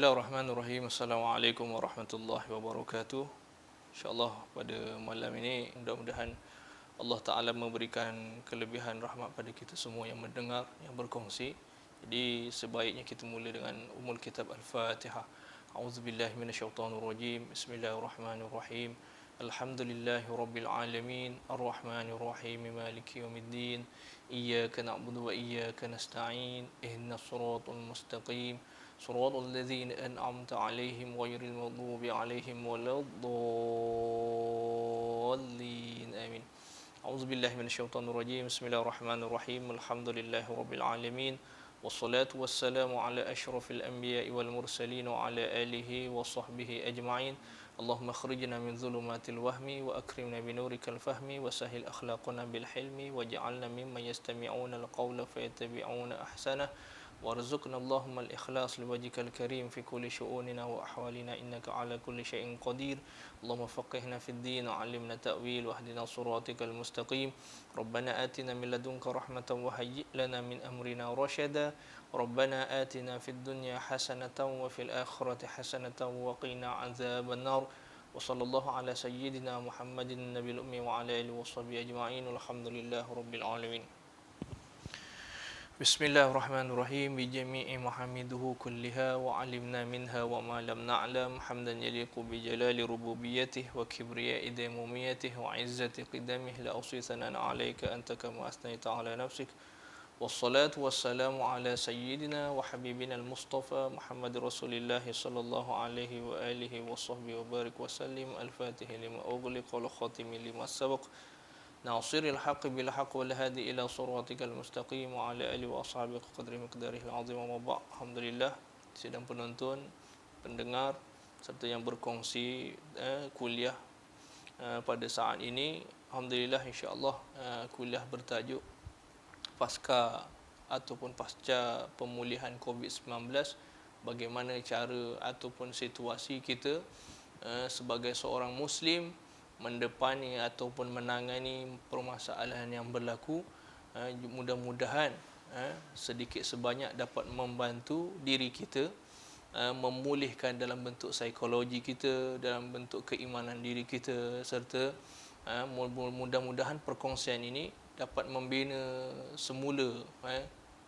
Bismillahirrahmanirrahim. Assalamualaikum warahmatullahi wabarakatuh. InsyaAllah pada malam ini mudah-mudahan Allah Ta'ala memberikan kelebihan rahmat pada kita semua yang mendengar, yang berkongsi. Jadi sebaiknya kita mula dengan umul kitab Al-Fatihah. A'udzubillahi minasyaitonirrajim. Bismillahirrahmanirrahim. Alhamdulillahi rabbil alamin. Ar-Rahmanirrahim. Maliki yaumiddin. Iyyaka na'budu wa iyyaka nasta'in. Ihdinas siratal mustaqim. صراط الذين أنعمت عليهم غير المغضوب عليهم ولا الضالين آمين أعوذ بالله من الشيطان الرجيم بسم الله الرحمن الرحيم الحمد لله رب العالمين والصلاة والسلام على أشرف الأنبياء والمرسلين وعلى آله وصحبه أجمعين اللهم اخرجنا من ظلمات الوهم وأكرمنا بنورك الفهم وسهل أخلاقنا بالحلم واجعلنا ممن يستمعون القول فيتبعون أحسنه وارزقنا اللهم الإخلاص لوجهك الكريم في كل شؤوننا وأحوالنا إنك على كل شيء قدير اللهم فقهنا في الدين وعلمنا تأويل واهدنا صراطك المستقيم ربنا آتنا من لدنك رحمة وهيئ لنا من أمرنا رشدا ربنا آتنا في الدنيا حسنة وفي الآخرة حسنة وقنا عذاب النار وصلى الله على سيدنا محمد النبي الأمي وعلى آله وصحبه أجمعين والحمد لله رب العالمين. Bismillahirrahmanirrahim bijami'i mahamiduhu kulliha wa alimna minha wa ma lam na'lam hamdan yaliqu bi jalali rububiyyatihi wa kibriya'i daimumiyatihi wa izzati qidamihi la usi thanan 'alaika anta kama asnaita 'ala nafsik wassalatu wassalamu ala sayyidina wa habibina al-mustafa Muhammad Rasulillah sallallahu alaihi wa alihi wa sahbihi wa barik wa sallim al-fatihi lima ughliqa wal khatimi lima sabaq ناصر الحق بالحق والهادي إلى صراطك المستقيم وعلى آله وأصحابه قدر مقداره العظيم وما Alhamdulillah, sidang penonton, pendengar serta yang berkongsi kuliah pada saat ini. Alhamdulillah, insya-Allah kuliah bertajuk pasca ataupun pasca pemulihan COVID-19, bagaimana cara ataupun situasi kita sebagai seorang Muslim mendepani ataupun menangani permasalahan yang berlaku. Mudah-mudahan sedikit sebanyak dapat membantu diri kita memulihkan dalam bentuk psikologi kita, dalam bentuk keimanan diri kita, serta mudah-mudahan perkongsian ini dapat membina semula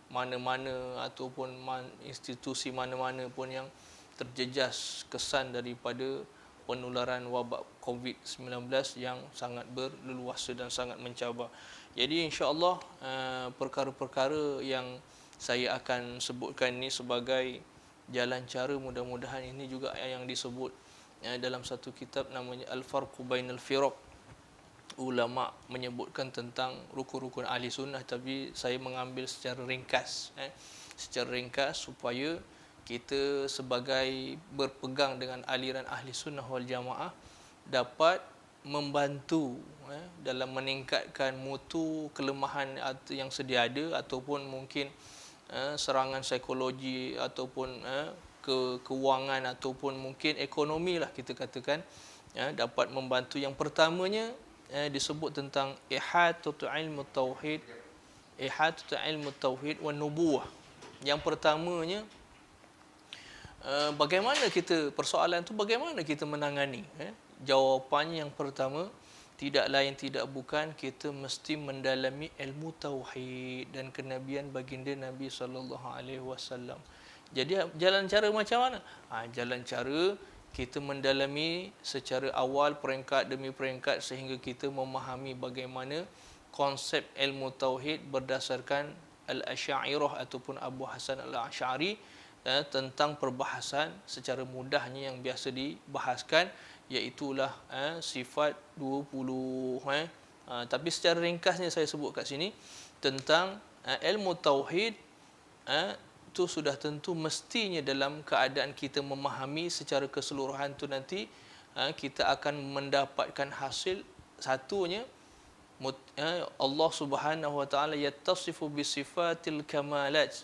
mana-mana ataupun institusi mana-mana pun yang terjejas kesan daripada penularan wabak COVID-19 yang sangat berleluasa dan sangat mencabar. Jadi insya-Allah perkara-perkara yang saya akan sebutkan ini sebagai jalan cara, mudah-mudahan ini juga yang disebut dalam satu kitab namanya Al-Farqu Bainal Firaq. Ulama menyebutkan tentang rukun-rukun ahli sunnah, tapi saya mengambil secara ringkas supaya kita sebagai berpegang dengan aliran ahli sunnah wal jamaah dapat membantu dalam meningkatkan mutu kelemahan yang sedia ada ataupun mungkin serangan psikologi ataupun keuangan ataupun mungkin ekonomi lah kita katakan, dapat membantu. Yang pertamanya disebut tentang ihatatul ilmu tauhid wan nubuwah. Yang pertamanya bagaimana kita, persoalan tu bagaimana kita menangani? Jawapannya yang pertama tidak lain tidak bukan kita mesti mendalami ilmu tauhid dan kenabian baginda Nabi sallallahu alaihi wasallam. Jadi jalan cara macam mana? Jalan cara kita mendalami secara awal peringkat demi peringkat sehingga kita memahami bagaimana konsep ilmu tauhid berdasarkan Al-Asy'ariyah ataupun Abu Hasan Al-Asy'ari, tentang perbahasan secara mudahnya yang biasa dibahaskan, iaitulah sifat 20. Tapi secara ringkasnya saya sebut kat sini tentang ilmu tauhid. Itu sudah tentu mestinya dalam keadaan kita memahami secara keseluruhan tu nanti kita akan mendapatkan hasil. Satunya Allah Subhanahu wa taala yattasifu bi sifatil kamalat,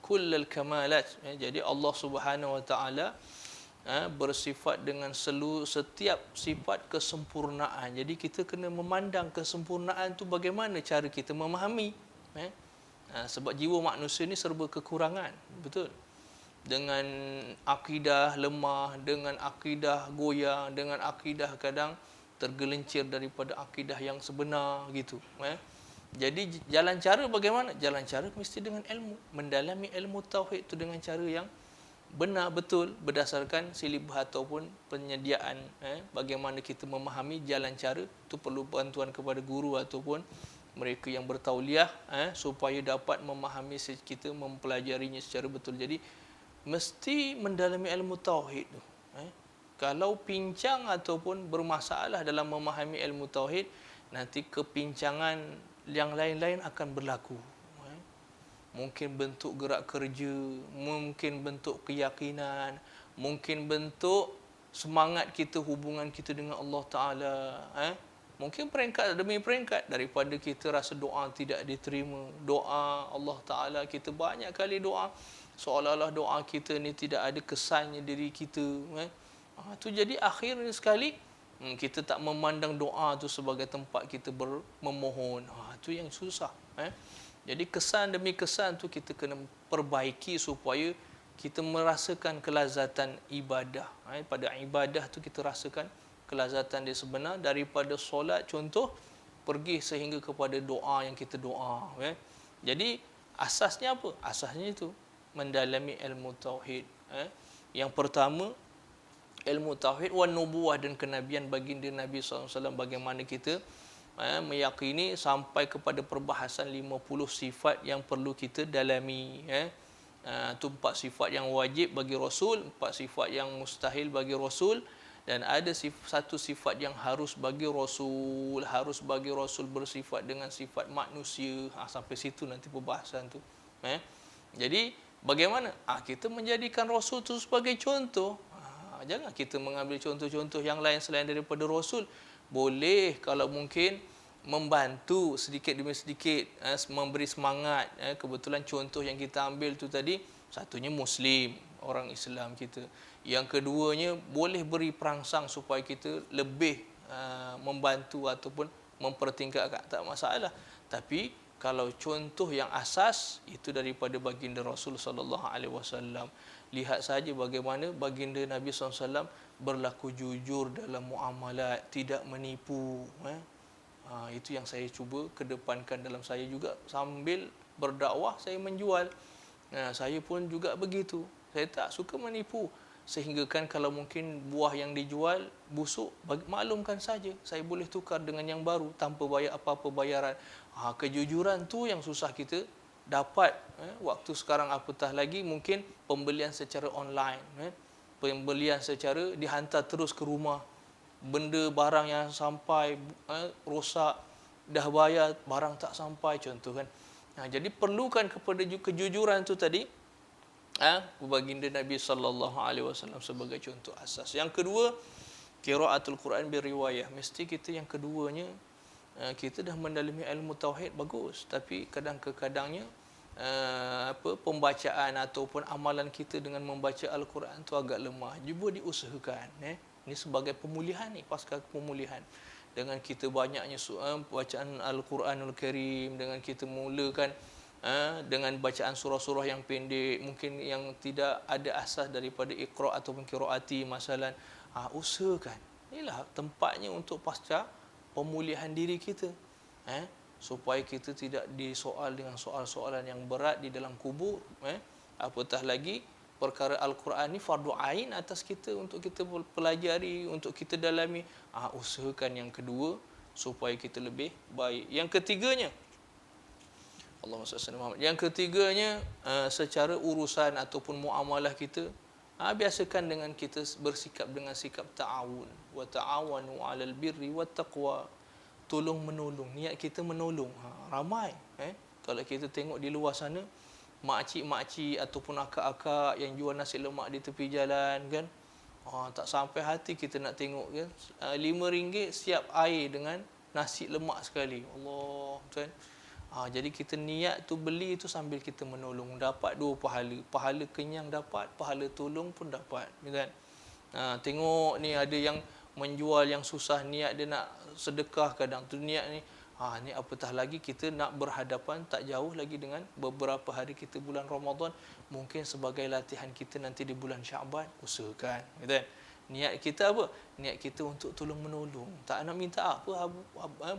kullal kamalat. Jadi Allah Subhanahu wa taala bersifat dengan setiap sifat kesempurnaan. Jadi kita kena memandang kesempurnaan tu bagaimana cara kita memahami. Sebab jiwa manusia ni serba kekurangan, betul. dengan akidah lemah, dengan akidah goyang, dengan akidah kadang tergelincir daripada akidah yang sebenar gitu. Jadi jalan cara bagaimana? Jalan cara mesti dengan ilmu, mendalami ilmu tauhid itu dengan cara yang benar betul berdasarkan silibus ataupun penyediaan. Bagaimana kita memahami jalan cara itu perlu bantuan kepada guru ataupun mereka yang bertauliah supaya dapat memahami kita mempelajarinya secara betul. Jadi mesti mendalami ilmu tauhid tu. Kalau pincang ataupun bermasalah dalam memahami ilmu tauhid, nanti kepincangan yang lain-lain akan berlaku. Mungkin bentuk gerak kerja, mungkin bentuk keyakinan, mungkin bentuk semangat kita, hubungan kita dengan Allah Ta'ala. Mungkin peringkat demi peringkat, daripada kita rasa doa tidak diterima, doa Allah Ta'ala, kita banyak kali doa, seolah-olah doa kita ni tidak ada kesannya diri kita. Tu jadi akhirnya sekali, kita tak memandang doa tu sebagai tempat kita memohon. Tu yang susah. Jadi kesan demi kesan tu kita kena perbaiki supaya kita merasakan kelazatan ibadah. Pada ibadah tu kita rasakan kelazatan dia sebenar. Daripada solat contoh, pergi sehingga kepada doa yang kita doa. Jadi asasnya apa? Asasnya itu mendalami ilmu tauhid. Yang pertama, ilmu tauhid wan nubuwah dan kenabian baginda Nabi SAW. Bagaimana kita meyakini sampai kepada perbahasan 50 sifat yang perlu kita dalami. Itu 4 sifat yang wajib bagi Rasul, 4 sifat yang mustahil bagi Rasul, dan ada satu sifat yang harus bagi Rasul. Harus bagi Rasul bersifat dengan sifat manusia. Sampai situ nanti perbahasan tu. Jadi bagaimana? Kita menjadikan Rasul tu sebagai contoh. Jangan kita mengambil contoh-contoh yang lain selain daripada Rasul. Boleh kalau mungkin membantu sedikit demi sedikit, memberi semangat. Kebetulan contoh yang kita ambil tu tadi, satunya Muslim, orang Islam kita. Yang keduanya boleh beri perangsang supaya kita lebih membantu ataupun mempertingkatkan, tak masalah. Tapi kalau contoh yang asas itu daripada baginda Rasul sallallahu alaihi wasallam. Lihat saja bagaimana baginda Nabi SAW berlaku jujur dalam muamalat, tidak menipu. Itu yang saya cuba kedepankan dalam saya juga. Sambil berdakwah, saya menjual. Saya pun juga begitu. Saya tak suka menipu. Sehingga kan kalau mungkin buah yang dijual busuk, maklumkan saja. Saya boleh tukar dengan yang baru tanpa bayar apa-apa bayaran. Kejujuran tu yang susah kita dapat. Waktu sekarang apatah lagi mungkin pembelian secara online, pembelian secara dihantar terus ke rumah, benda barang yang sampai rosak, dah bayar barang tak sampai, contoh kan. Jadi perlukan kepada kejujuran tu tadi, baginda Nabi sallallahu alaihi wasallam sebagai contoh asas. Yang kedua, qiraatul Quran biriwayah. Mesti kita yang keduanya, kita dah mendalami ilmu tauhid bagus, tapi kadang-kadangnya pembacaan ataupun amalan kita dengan membaca Al-Quran tu agak lemah. Cuba diusahakan. Ini sebagai pemulihan ni, pasca pemulihan. Dengan kita banyaknya bacaan Al-Quranul Karim, dengan kita mulakan dengan bacaan surah-surah yang pendek, mungkin yang tidak ada asas daripada Iqra ataupun qiraati masalan. Usahakan. Inilah tempatnya untuk pasca pemulihan diri kita. Supaya kita tidak disoal dengan soal-soalan yang berat di dalam kubur. Apatah lagi perkara Al-Quran ni fardu ain atas kita untuk kita pelajari, untuk kita dalami. Usahakan yang kedua supaya kita lebih baik. Yang ketiganya, Allahumma salli ala Muhammad. Yang ketiganya, secara urusan ataupun muamalah kita, biasakan dengan kita bersikap dengan sikap ta'awun. Wa ta'awanu 'alal birri wat taqwa. Tolong menolong, niat kita menolong. Ramai kalau kita tengok di luar sana, makcik-makcik ataupun akak-akak yang jual nasi lemak di tepi jalan kan, tak sampai hati kita nak tengok kan, RM5 siap air dengan nasi lemak sekali. Allah kan. Jadi kita niat tu beli tu sambil kita menolong, dapat 2 pahala. Pahala kenyang dapat, pahala tolong pun dapat kan. Tengok ni ada yang menjual yang susah, niat dia nak sedekah, kadang tu niat ni Ni apatah lagi kita nak berhadapan tak jauh lagi dengan beberapa hari kita bulan Ramadan, mungkin sebagai latihan kita nanti di bulan Syaban, usahakan, gitu kan. Niat kita apa? Niat kita untuk tolong menolong. Tak nak minta apa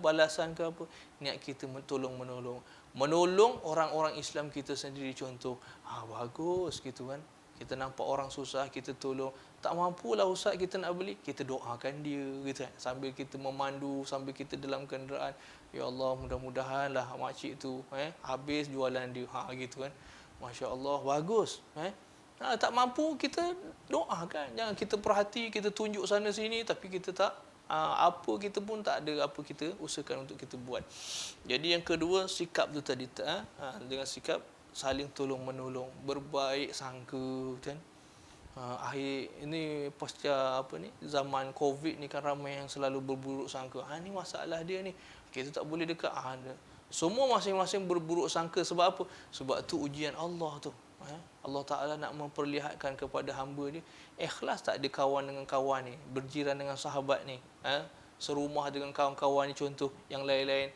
balasan ke apa. Niat kita tolong menolong. Menolong orang-orang Islam kita sendiri contoh. Bagus gitu kan. Kita nampak orang susah, kita tolong. Tak mampulah ustaz kita nak beli, kita doakan dia gitu kan. Sambil kita memandu, sambil kita dalam kenderaan. Ya Allah, mudah-mudahanlah makcik tu habis jualan dia. Gitu kan. Masya-Allah, bagus. Tak mampu, kita doakan. Jangan kita perhati, kita tunjuk sana sini tapi kita tak apa kita pun tak ada apa kita usahakan untuk kita buat. Jadi yang kedua, sikap tu tadi dengan sikap saling tolong menolong, berbaik sangka kan. Akhir ini pasca zaman Covid ni kan ramai yang selalu berburuk sangka. Ni masalah dia ni. Kita tak boleh dekat. Semua masing-masing berburuk sangka sebab apa? Sebab tu ujian Allah tu. Allah Ta'ala nak memperlihatkan kepada hamba dia, ikhlas tak dia kawan dengan kawan ni, berjiran dengan sahabat ni, serumah dengan kawan-kawan ni contoh, yang lain-lain.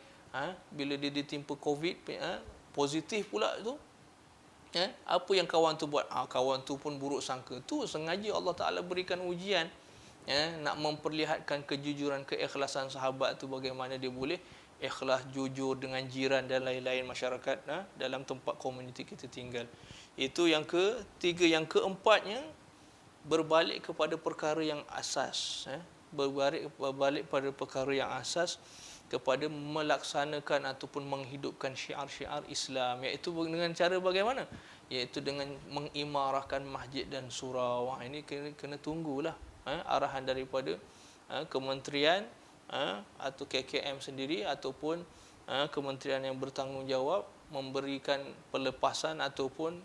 Bila dia ditimpa Covid, positif pula tu, apa yang kawan tu buat? Kawan tu pun buruk sangka. Tu sengaja Allah Ta'ala berikan ujian, nak memperlihatkan kejujuran, keikhlasan sahabat tu, bagaimana dia boleh ikhlas, jujur dengan jiran dan lain-lain masyarakat dalam tempat komuniti kita tinggal. Itu yang ketiga. Yang keempatnya, berbalik kepada perkara yang asas. Berbalik pada perkara yang asas, kepada melaksanakan ataupun menghidupkan syiar-syiar Islam, iaitu dengan cara bagaimana? Iaitu dengan mengimarahkan masjid dan surau. Ini kena tunggulah arahan daripada kementerian atau KKM sendiri ataupun kementerian yang bertanggungjawab memberikan pelepasan ataupun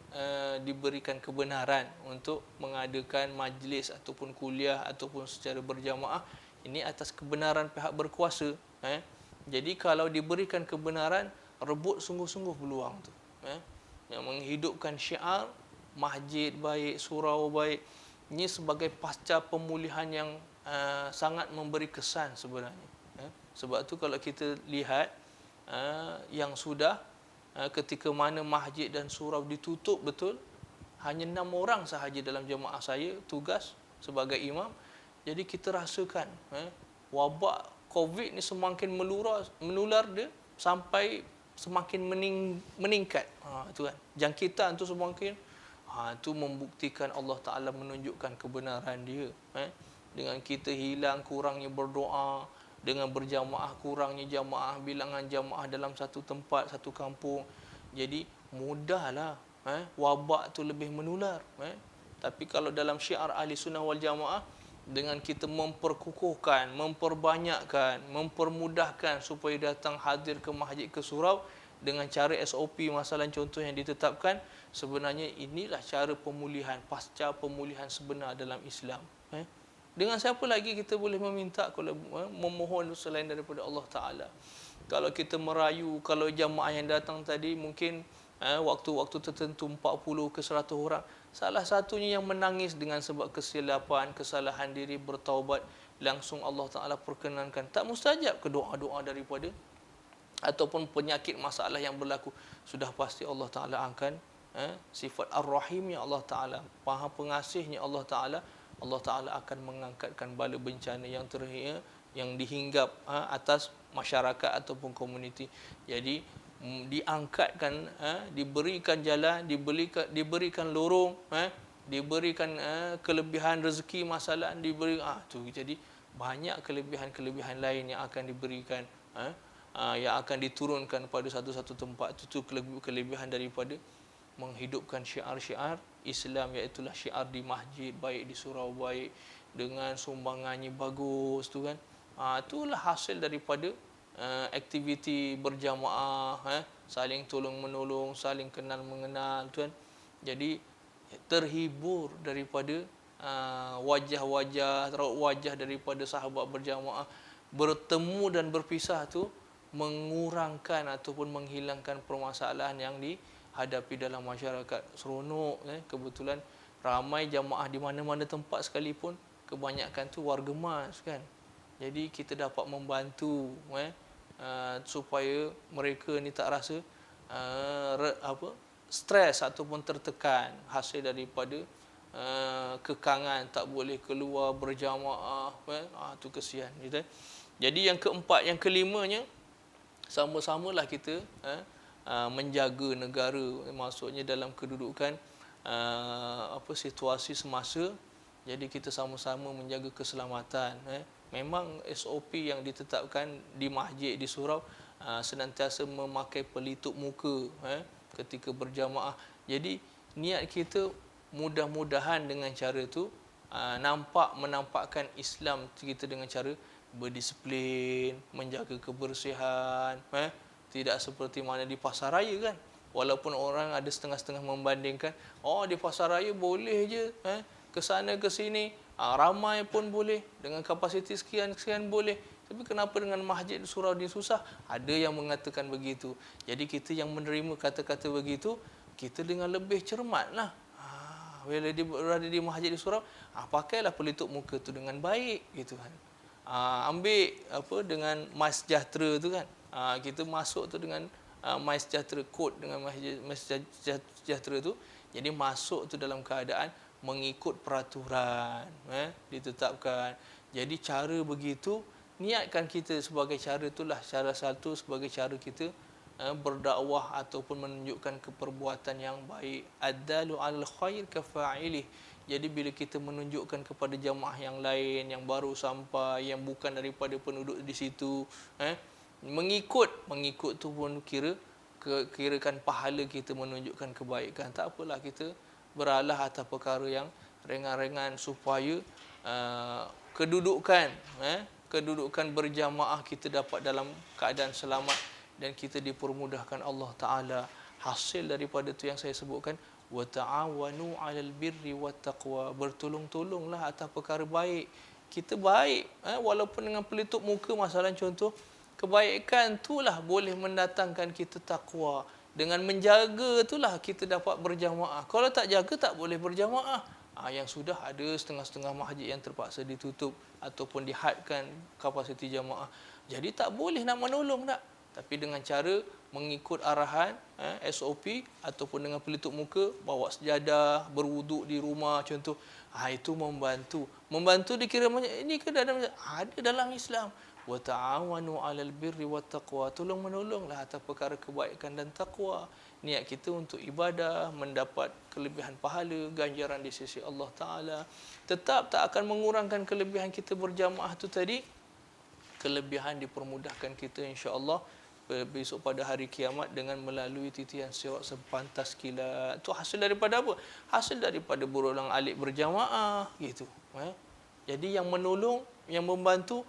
diberikan kebenaran untuk mengadakan majlis ataupun kuliah ataupun secara berjamaah. Ini atas kebenaran pihak berkuasa. Jadi kalau diberikan kebenaran, rebut sungguh-sungguh peluang tu. Yang menghidupkan syiar, masjid baik, surau baik. Ini sebagai pasca pemulihan yang sangat memberi kesan sebenarnya. Sebab tu kalau kita lihat yang sudah ketika mana masjid dan surau ditutup betul, hanya 6 orang sahaja dalam jemaah saya tugas sebagai imam. Jadi kita rasakan wabak Covid ni semakin menular dia sampai semakin meningkat. Itu kan. Jangkitan tu semakin tu membuktikan Allah Ta'ala menunjukkan kebenaran dia. Dengan kita hilang kurangnya berdoa, dengan berjamaah kurangnya jamaah, bilangan jamaah dalam satu tempat, satu kampung. Jadi mudahlah wabak tu lebih menular. Tapi kalau dalam syiar Ahli Sunnah wal Jamaah, dengan kita memperkukuhkan, memperbanyakkan, mempermudahkan supaya datang hadir ke masjid, ke surau dengan cara SOP masalah contoh yang ditetapkan, sebenarnya inilah cara pemulihan, pasca pemulihan sebenar dalam Islam. Dengan siapa lagi kita boleh meminta kalau memohon selain daripada Allah Ta'ala? Kalau kita merayu, kalau jamaah yang datang tadi mungkin waktu-waktu tertentu 40 ke 100 orang, salah satunya yang menangis dengan sebab kesilapan, kesalahan diri, bertaubat, langsung Allah Ta'ala perkenankan. Tak mustajab ke doa-doa daripada ataupun penyakit masalah yang berlaku, sudah pasti Allah Ta'ala akan sifat Ar-Rahimnya Allah Ta'ala, Maha Pengasihnya Allah Ta'ala. Allah Ta'ala akan mengangkatkan bala bencana yang yang dihinggap atas masyarakat ataupun komuniti. Jadi diangkatkan, diberikan jalan, diberikan lorong, diberikan kelebihan rezeki masalah, tu. Jadi banyak kelebihan-kelebihan lain yang akan diberikan, yang akan diturunkan pada satu-satu tempat. Itu kelebihan daripada menghidupkan syiar-syiar Islam, iaitu syiar di masjid baik, di surau baik, dengan sumbangannya bagus tu kan. Itulah hasil daripada aktiviti berjamaah, saling tolong menolong, saling kenal mengenal tu kan. Jadi terhibur daripada wajah-wajah, raut wajah daripada sahabat berjamaah, bertemu dan berpisah tu mengurangkan ataupun menghilangkan permasalahan yang dihadapi dalam masyarakat. Seronok, kebetulan ramai jamaah di mana-mana tempat sekalipun, kebanyakan tu warga mas kan. Jadi kita dapat membantu supaya mereka ni tak rasa stres ataupun tertekan hasil daripada kekangan tak boleh keluar berjamaah, tu kesian gitu. Jadi yang keempat, yang kelimanya, sama-samalah kita menjaga negara, maksudnya dalam kedudukan situasi semasa. Jadi kita sama-sama menjaga keselamatan. Memang SOP yang ditetapkan di masjid di surau senantiasa memakai pelitup muka ketika berjamaah. Jadi niat kita mudah-mudahan dengan cara tu menampakkan Islam kita dengan cara berdisiplin, menjaga kebersihan, tidak seperti mana di pasar raya kan. Walaupun orang ada setengah-setengah membandingkan, di pasar raya boleh je, ke sana ke sini, ramai pun boleh, dengan kapasiti sekian-sekian boleh. Tapi kenapa dengan masjid surau ni susah? Ada yang mengatakan begitu. Jadi kita yang menerima kata-kata begitu, kita dengan lebih cermatlah. Bila dia berada di masjid di surau, pakailah pelitup muka tu dengan baik gitu kan. Ambil dengan mas sejahtera tu kan. Kita masuk tu dengan mas sejahtera, kod dengan mas sejahtera tu. Jadi masuk tu dalam keadaan mengikut peraturan ditetapkan. Jadi cara begitu, niatkan kita sebagai cara itulah cara satu sebagai cara kita berdakwah ataupun menunjukkan keperbuatan yang baik. Ad-dalu 'alal khair kafa'ilih. Jadi bila kita menunjukkan kepada jamaah yang lain yang baru sampai, yang bukan daripada penduduk di situ, mengikut tu pun kirakan pahala kita menunjukkan kebaikan. Tak apalah kita beralah atas perkara yang ringan-ringan supaya kedudukan berjamaah kita dapat dalam keadaan selamat dan kita dipermudahkan Allah Ta'ala. Hasil daripada itu yang saya sebutkan, wa ta'awanu 'alal birri wat taqwa, bertolong-tolonglah atas perkara baik. Kita baik walaupun dengan pelitup muka, masalah contoh, kebaikan itulah boleh mendatangkan kita takwa. Dengan menjaga itulah kita dapat berjamaah. Kalau tak jaga tak boleh berjamaah. Yang sudah ada setengah-setengah masjid yang terpaksa ditutup ataupun dihadkan kapasiti jamaah. Jadi tak boleh nak menolong tak. Tapi dengan cara mengikut arahan SOP ataupun dengan pelitup muka, bawa sejadah, berwuduk di rumah contoh. Itu membantu. Membantu dikira ini ke dalam ada dalam Islam. Wa ta'awanu 'alal birri wat taqwa. Tolong-menolonglah atas perkara kebaikan dan takwa. Niat kita untuk ibadah, mendapat kelebihan pahala, ganjaran di sisi Allah Ta'ala. Tetap tak akan mengurangkan kelebihan kita berjamaah tu tadi. Kelebihan dipermudahkan kita insya-Allah besok pada hari kiamat dengan melalui titian sirat sepantas kilat. Itu hasil daripada apa? Hasil daripada berulang alik berjamaah gitu. Jadi yang menolong, yang membantu,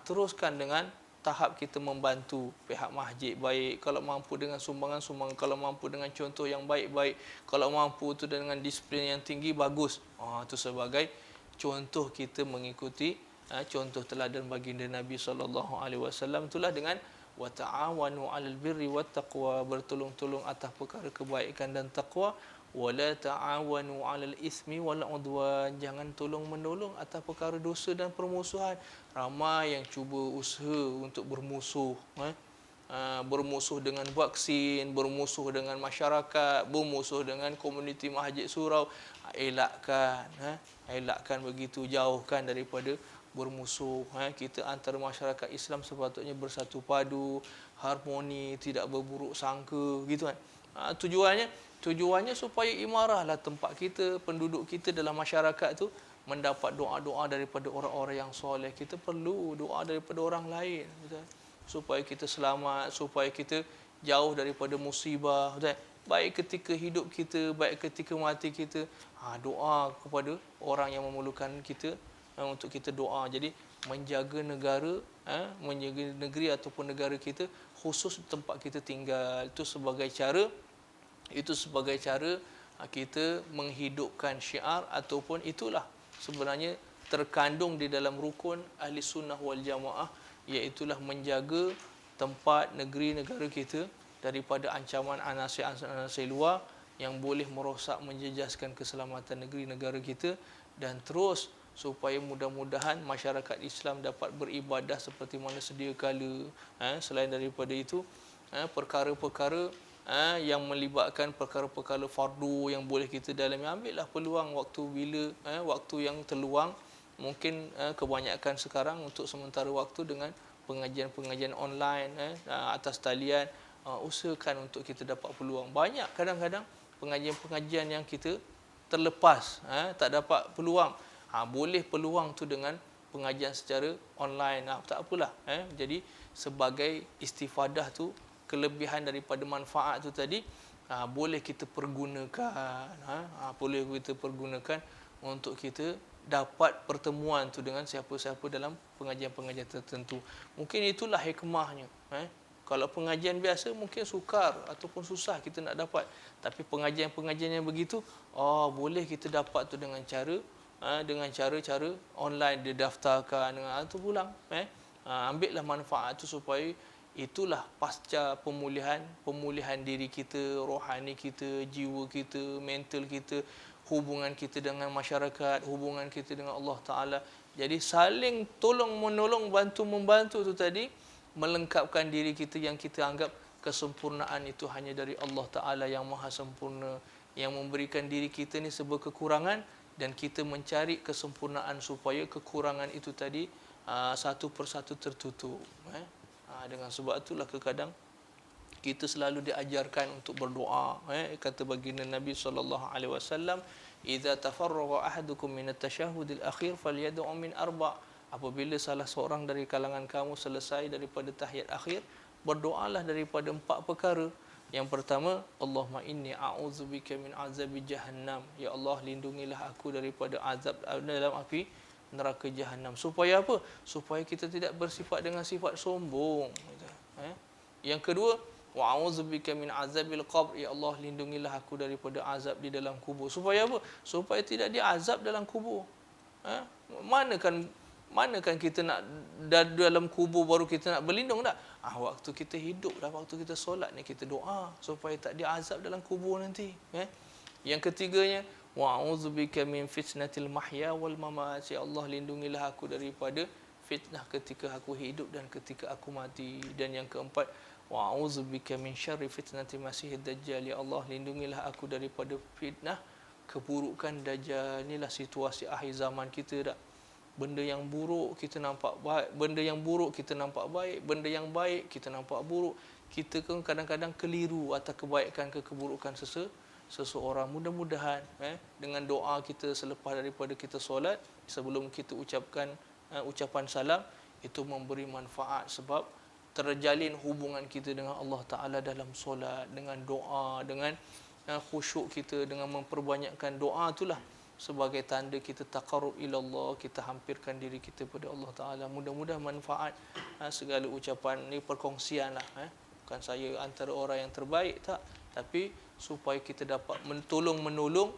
teruskan dengan tahap kita membantu pihak masjid baik. Kalau mampu dengan sumbangan, kalau mampu dengan contoh yang baik-baik, kalau mampu tu dengan disiplin yang tinggi, bagus. Itu sebagai contoh kita mengikuti contoh teladan baginda Nabi SAW. Itulah dengan wa ta'awanu 'alal birri wat taqwa, bertolong-tolong atas perkara kebaikan dan takwa. Wa la ta'awanu 'alal ismi wal 'udwan, jangan tolong-menolong atas perkara dosa dan permusuhan. Ramai yang cuba usaha untuk bermusuh, bermusuh dengan vaksin, bermusuh dengan masyarakat, bermusuh dengan komuniti masjid surau. Elakkan begitu, jauhkan daripada bermusuh. Kita antara masyarakat Islam sepatutnya bersatu padu, harmoni, tidak berburuk sangka gitu kan. Tujuannya supaya imarahlah tempat kita, penduduk kita dalam masyarakat tu mendapat doa-doa daripada orang-orang yang soleh. Kita perlu doa daripada orang lain, betul? Supaya kita selamat, supaya kita jauh daripada musibah, betul? Baik ketika hidup kita, baik ketika mati kita. Doa kepada orang yang memerlukan kita, untuk kita doa. Jadi menjaga negara, menjaga negeri ataupun negara kita, khusus tempat kita tinggal, itu sebagai cara kita menghidupkan syiar ataupun itulah sebenarnya terkandung di dalam rukun ahli sunnah wal jamaah, iaitulah menjaga tempat negeri negara kita daripada ancaman anasir-anasir luar yang boleh merosak menjejaskan keselamatan negeri negara kita, dan terus supaya mudah-mudahan masyarakat Islam dapat beribadah seperti mana sedia kala. Selain daripada itu, perkara-perkara yang melibatkan perkara-perkara fardu yang boleh kita dalami, ambillah peluang waktu bila waktu yang terluang. Mungkin kebanyakan sekarang untuk sementara waktu dengan pengajian-pengajian online atas talian, usahakan untuk kita dapat peluang. Banyak kadang-kadang pengajian-pengajian yang kita terlepas, tak dapat peluang. Boleh peluang tu dengan pengajian secara online, tak apalah. Jadi sebagai istifadah tu, kelebihan daripada manfaat tu tadi, boleh kita pergunakan, boleh kita pergunakan untuk kita dapat pertemuan tu dengan siapa-siapa dalam pengajian-pengajian tertentu. Mungkin itulah hikmahnya. Kalau pengajian biasa mungkin sukar ataupun susah kita nak dapat, tapi pengajian-pengajian yang begitu, boleh kita dapat tu dengan cara online, didaftarkan tu pulang. Ambillah manfaat tu supaya itulah pasca pemulihan diri kita, rohani kita, jiwa kita, mental kita, hubungan kita dengan masyarakat, hubungan kita dengan Allah Ta'ala. Jadi saling tolong-menolong, bantu-membantu tu tadi, melengkapkan diri kita yang kita anggap kesempurnaan itu hanya dari Allah Ta'ala yang maha sempurna, yang memberikan diri kita ni sebuah kekurangan, dan kita mencari kesempurnaan supaya kekurangan itu tadi satu persatu tertutup. Dengan sebab itulah kadang kita selalu diajarkan untuk berdoa. Kata baginda Nabi SAW, "Idza tafarraga ahadukum min at-tashahhud al-akhir falyad'u min arba'." Apabila salah seorang dari kalangan kamu selesai daripada tahiyat akhir, berdoalah daripada 4 perkara. Yang pertama, Allahumma inni a'udzubika min azabi jahannam. Ya Allah, lindungilah aku daripada azab dalam api neraka Jahannam. Supaya apa? Supaya kita tidak bersifat dengan sifat sombong. Yang kedua, wa'udzubika min azabil qabr. Ya Allah, lindungilah aku daripada azab di dalam kubur. Supaya apa? Supaya tidak diazab dalam kubur. Manakan kita nak dalam kubur baru kita nak berlindung tak? Waktu kita hidup dah, waktu kita solat ni kita doa supaya tak diazab dalam kubur nanti. Yang ketiganya, wa'udzubika min fitnatil mahya wal mamat. Ya Allah, lindungilah aku daripada fitnah ketika aku hidup dan ketika aku mati. Dan yang keempat, wa'udzubika min syarri fitnati masihid dajjal. Ya Allah, lindungilah aku daripada fitnah keburukan dajjal. Inilah situasi akhir zaman kita dah. Benda yang buruk kita nampak baik, benda yang buruk kita nampak baik, benda yang baik kita nampak buruk. Kita kan kadang-kadang keliru atas kebaikan ke keburukan seseorang. Mudah-mudahan dengan doa kita selepas daripada kita solat, sebelum kita ucapkan ucapan salam, itu memberi manfaat sebab terjalin hubungan kita dengan Allah Ta'ala dalam solat, dengan doa, dengan khusyuk kita, dengan memperbanyakkan doa, itulah sebagai tanda kita taqarrub ila Allah, kita hampirkan diri kita pada Allah Ta'ala. Mudah-mudahan manfaat segala ucapan ni perkongsian lah. Bukan saya antara orang yang terbaik, tak, tapi supaya kita dapat menolong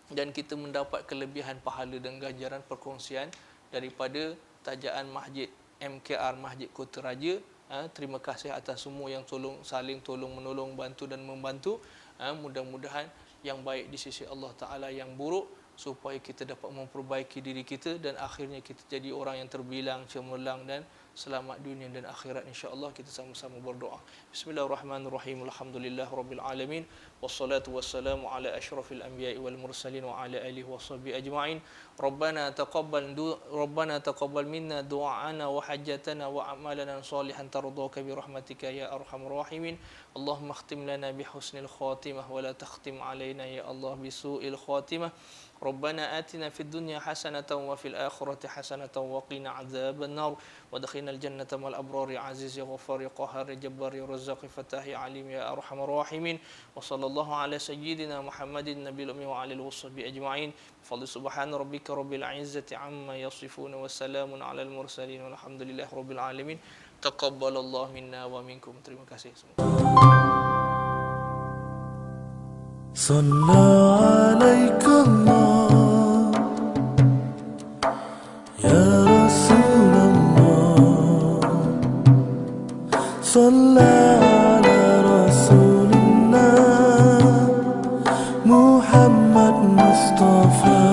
dan kita mendapat kelebihan pahala dan ganjaran perkongsian daripada tajaan Masjid MKR, Masjid Kota Raja. Terima kasih atas semua yang saling tolong menolong, bantu dan membantu. Mudah-mudahan yang baik di sisi Allah Ta'ala, yang buruk supaya kita dapat memperbaiki diri kita dan akhirnya kita jadi orang yang terbilang, cemerlang dan selamat dunia dan akhirat, insya-Allah. Kita sama-sama berdoa. Bismillahirrahmanirrahim. Alhamdulillahirabbil alamin. Wassalatu wassalamu ala asyrafil anbiya'i wal mursalin wa ala alihi washabihi ajma'in. Rabbana taqabbal minna du'ana wa hajjatana wa a'malana salihan tardaka bi rahmatika ya arhamar rahimin. Allahumma khtim lana bi husnil khatimah wa la takhtim alaina ya Allah bi su'il khatimah. ربنا آتنا في الدنيا حسنة وفي الآخرة حسنة وقنا عذاب النار وادخلنا الجنة مع الأبرار يا عزيز يا غفار يا قهار يا جبار يا رزاق فتاح يا عليم يا أرحم الراحمين. وصلى الله على سيدنا محمد النبي الأمي وعلى آله وصحبه أجمعين. بفضل سبحان ربك رب العزة عما يصفون وسلام على المرسلين والحمد لله رب العالمين. تقبل الله منا ومنكم. Terima kasih semua. صلى عليك الله يا رسول الله صلى على رسول الله محمد مصطفى